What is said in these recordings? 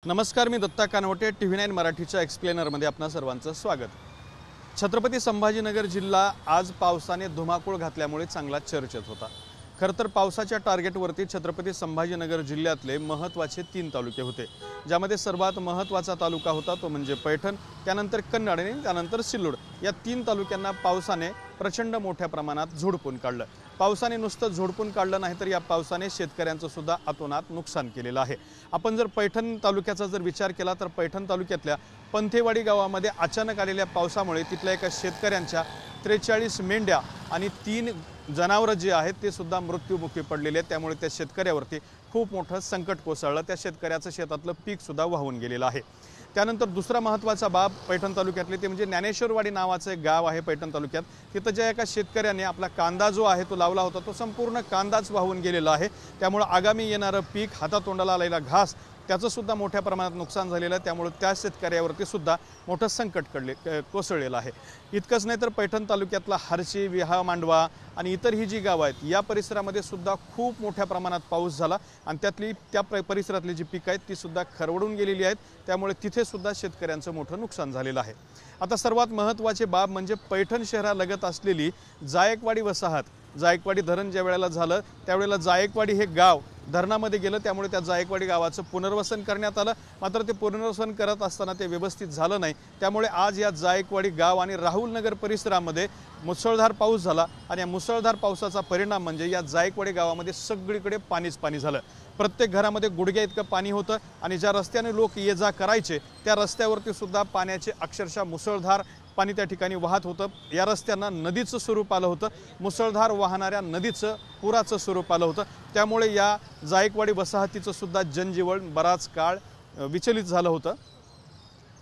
नमस्कार, मी दत्ता कानवटे TV9 मराठीच्या एक्सप्लेनरमध्ये आपणा सर्वांचं स्वागत। छत्रपती संभाजीनगर जिल्हा आज पावसाने धुमाकूळ घातल्यामुळे चांगला चर्चेत होता। खरतर पावसाच्या टार्गेटवरती छत्रपती संभाजीनगर जिल्ह्यातले महत्त्वाचे 3 तालुके होते, ज्यामध्ये सर्वात महत्त्वाचा तालुका होता तो म्हणजे पैठण, त्यानंतर कन्नड आणि त्यानंतर सिल्लोड। या 3 तालुक्यांना पावसाने प्रचंड मोठ्या प्रमाणात झोडपून काढलं। पावसाने नुसतं झोडपून काढलं नाही तर या पावसाने शेतकऱ्यांचं सुद्धा अतोनात नुकसान केलेलं आहे। आपण जर पैठण तालुक्याचा जर विचार केला तर पैठण तालुक्यातल्या पंथेवाडी गावामध्ये अचानक आलेल्या पावसामुळे तिथल्या एका शेतकऱ्यांच्या 43 मेंढ्या आणि 3 जनावरं जे आहेत ते सुद्धा मृत्युमुखी पडलेले आहेत। त्यामुळे त्या शेतकऱ्यावरती खूप मोठं संकट कोसळलं। त्या शेतकऱ्याचं शेतातलं पीक सुद्धा वाहून गेलेलं आहे। त्यानंतर दुसरा महत्त्वाचा बाब पैठण तालुक्यातले ते म्हणजे ज्ञानेश्वरवाडी नावाचं एक गाव आहे पैठण तालुक्यात। तिथं ज्या एका शेतकऱ्याने आपला कांदा जो आहे तो लावला होता तो संपूर्ण कांदाच वाहून गेलेला आहे। त्यामुळे आगामी येणारं पीक, हातातोंडाला आलेला घास त्याचं सुद्धा मोठ्या प्रमाणात नुकसान झालेलं आहे। त्यामुळे त्या शेतकऱ्यावरती सुद्धा मोठं संकट कोसळलेलं आहे। इतकंच नाही तर पैठण तालुक्यातला हरशी, विहा, मांडवा आणि इतर ही जी गावं आहेत या परिसरामध्ये सुद्धा खूप मोठ्या प्रमाणात पाऊस झाला आणि त्या परिसरातली जी पिकं आहेत ती सुद्धा खरवडून गेलेली आहेत। त्यामुळे तिथे सुद्धा शेतकऱ्यांचं मोठं नुकसान झालेलं आहे। आता सर्वात महत्त्वाचे बाब म्हणजे पैठण शहरालगत असलेली जायकवाडी वसाहत। जायकवाडी धरण ज्या वेळेला झालं त्यावेळेला जायकवाडी हे गाव धरणामध्ये गेलं, त्यामुळे त्या जायकवाडी गावाचं पुनर्वसन करण्यात आलं। मात्र ते पुनर्वसन करत असताना ते व्यवस्थित झालं नाही। त्यामुळे आज या जायकवाडी गाव आणि राहुलनगर परिसरामध्ये मुसळधार पाऊस झाला आणि या मुसळधार पावसाचा परिणाम म्हणजे या जायकवाडी गावामध्ये सगळीकडे पाणीच पाणी झालं। प्रत्येक घरामध्ये गुडघ्या इतकं पाणी होतं आणि ज्या रस्त्याने लोक ये जा करायचे त्या रस्त्यावरती सुद्धा पाण्याचे अक्षरशः मुसळधार पाणी त्या ठिकाणी वाहत होतं। या रस्त्यांना नदीचं स्वरूप आलं होतं, मुसळधार वाहणाऱ्या नदीचं पुराचं स्वरूप आलं होतं। त्यामुळे या जायकवाडी वसाहतीचं सुद्धा जनजीवन बराच काळ विचलित झालं होतं।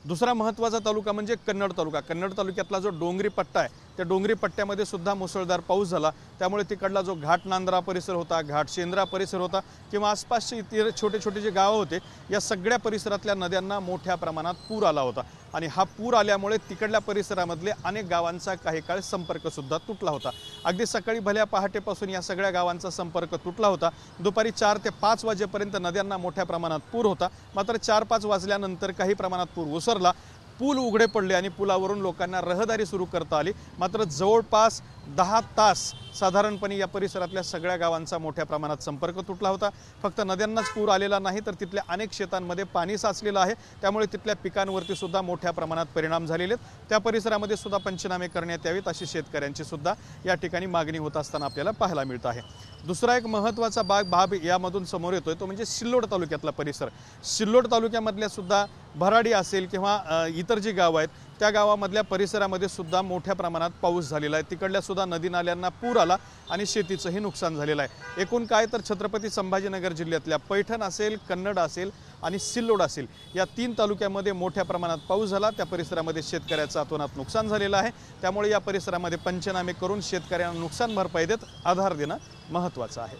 दुसरा महत्त्वाचा तालुका म्हणजे कन्नड तालुका। कन्नड तालुक्यातला जो डोंगरी पट्टा आहे त्या डोंगरी पट्ट्यामध्ये सुद्धा मुसळधार पाऊस झाला। त्यामुळे तिकडला जो घाट नांद्रा परिसर होता, घाट शेंद्रा परिसर होता किंवा आसपासचे इतर छोटे छोटे जे गावं होते या सगळ्या परिसरातल्या नद्यांना मोठ्या प्रमाणात पूर आला होता आणि हा पूर आल्यामुळे तिकडल्या परिसरामधले अनेक गावांचा काही काळ संपर्क सुद्धा तुटला होता। अगदी सकाळी भल्या पहाटेपासून या सगळ्या गावांचा संपर्क तुटला होता। दुपारी 4 ते 5 वाजेपर्यंत नद्यांना मोठ्या प्रमाणात पूर होता। मात्र 4-5 वाजल्यानंतर काही प्रमाणात पूर ओसरला, पूल उघडे पडले आणि पुलावरून लोकांना रहदारी सुरू करता आली। मात्र जवळपास 10 तास साधारणपणे या परिसरातल्या सगळ्या गावांचा मोठ्या प्रमाणात संपर्क तुटला होता। फक्त नद्यांनाच पूर आलेला नाही तर तिथल्या अनेक शेतांमध्ये पाणी साचलेलं आहे। त्यामुळे तिथल्या पिकांवरती सुद्धा मोठ्या प्रमाणात परिणाम झालेले आहेत। त्या परिसरामध्ये सुद्धा पंचनामे करण्यात यावेत अशी शेतकऱ्यांची सुद्धा या ठिकाणी मागणी होत असताना आपल्याला पाहायला मिळत आहे। दुसरा एक महत्त्वाचा बाब यामधून समोर येतोय तो म्हणजे सिल्लोड तालुक्यातला परिसर। सिल्लोड तालुक्यामधल्या सुद्धा भराडी असेल किंवा इतर जी गावं आहेत त्या गावामधल्या परिसरामध्ये सुद्धा मोठ्या प्रमाणात पाऊस झालेला आहे। तिकडल्या सुद्धा नदी नाल्यांना पूर आला आणि शेतीचंही नुकसान झालेलं आहे। एकूण काय तर छत्रपती संभाजीनगर जिल्ह्यातल्या पैठण असेल, कन्नड असेल आणि सिल्लोड असेल या 3 तालुक्यामध्ये मोठ्या प्रमाणात पाऊस झाला। त्या परिसरामध्ये शेतकऱ्याचं अतोनात नुकसान झालेलं आहे। त्यामुळे या परिसरामध्ये पंचनामे करून शेतकऱ्यांना नुकसान भरपाई देत आधार देणं महत्त्वाचं आहे।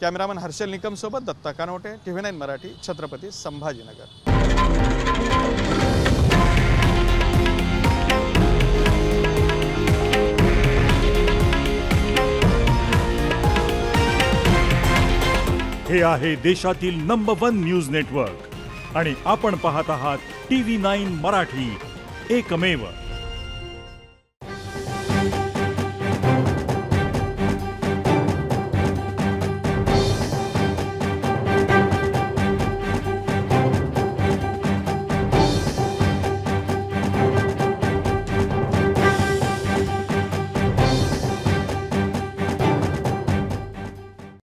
कॅमेरामन हर्षल निकम सोबत दत्ता कानवटे, TV9 मराठी, छत्रपती संभाजीनगर। हे आहे देशातील नंबर 1 न्यूज नेटवर्क आणि आपण पाहत आहात TV9 मराठी, एकमेव।